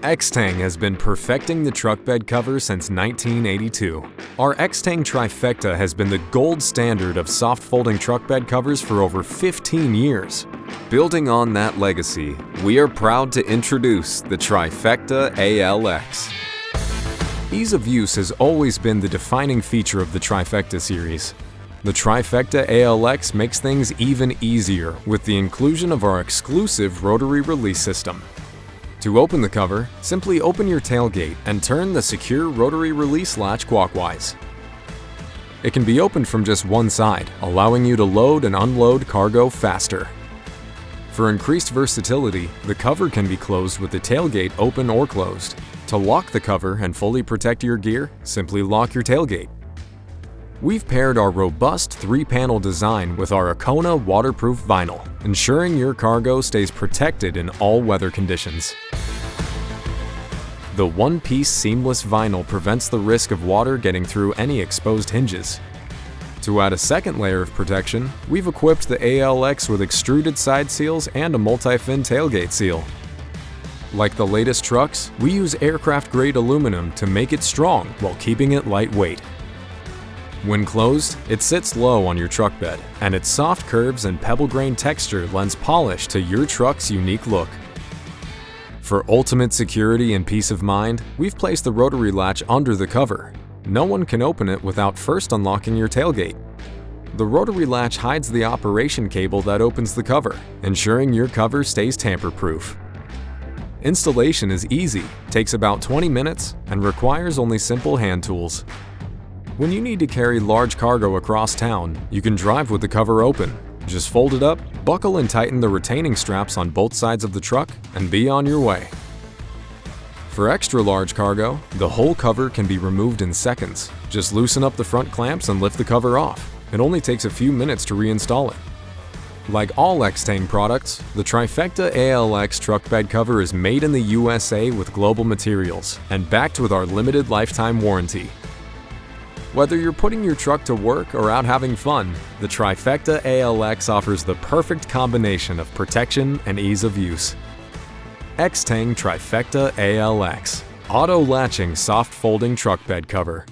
Extang has been perfecting the truck bed cover since 1982. Our Extang Trifecta has been the gold standard of soft folding truck bed covers for over 15 years. Building on that legacy, we are proud to introduce the Trifecta ALX. Ease of use has always been the defining feature of the Trifecta series. The Trifecta ALX makes things even easier with the inclusion of our exclusive rotary release system. To open the cover, simply open your tailgate and turn the secure rotary release latch clockwise. It can be opened from just one side, allowing you to load and unload cargo faster. For increased versatility, the cover can be closed with the tailgate open or closed. To lock the cover and fully protect your gear, simply lock your tailgate. We've paired our robust 3-panel design with our Ancona waterproof vinyl, ensuring your cargo stays protected in all weather conditions. The one-piece seamless vinyl prevents the risk of water getting through any exposed hinges. To add a second layer of protection, we've equipped the ALX with extruded side seals and a multi-fin tailgate seal. Like the latest trucks, we use aircraft-grade aluminum to make it strong while keeping it lightweight. When closed, it sits low on your truck bed, and its soft curves and pebble grain texture lends polish to your truck's unique look. For ultimate security and peace of mind, we've placed the rotary latch under the cover. No one can open it without first unlocking your tailgate. The rotary latch hides the operation cable that opens the cover, ensuring your cover stays tamper-proof. Installation is easy, takes about 20 minutes, and requires only simple hand tools. When you need to carry large cargo across town, you can drive with the cover open. Just fold it up, buckle and tighten the retaining straps on both sides of the truck, and be on your way. For extra large cargo, the whole cover can be removed in seconds. Just loosen up the front clamps and lift the cover off. It only takes a few minutes to reinstall it. Like all Extang products, the Trifecta ALX truck bed cover is made in the USA with global materials and backed with our limited lifetime warranty. Whether you're putting your truck to work or out having fun, the Trifecta ALX offers the perfect combination of protection and ease of use. Extang Trifecta ALX, auto-latching soft folding truck bed cover.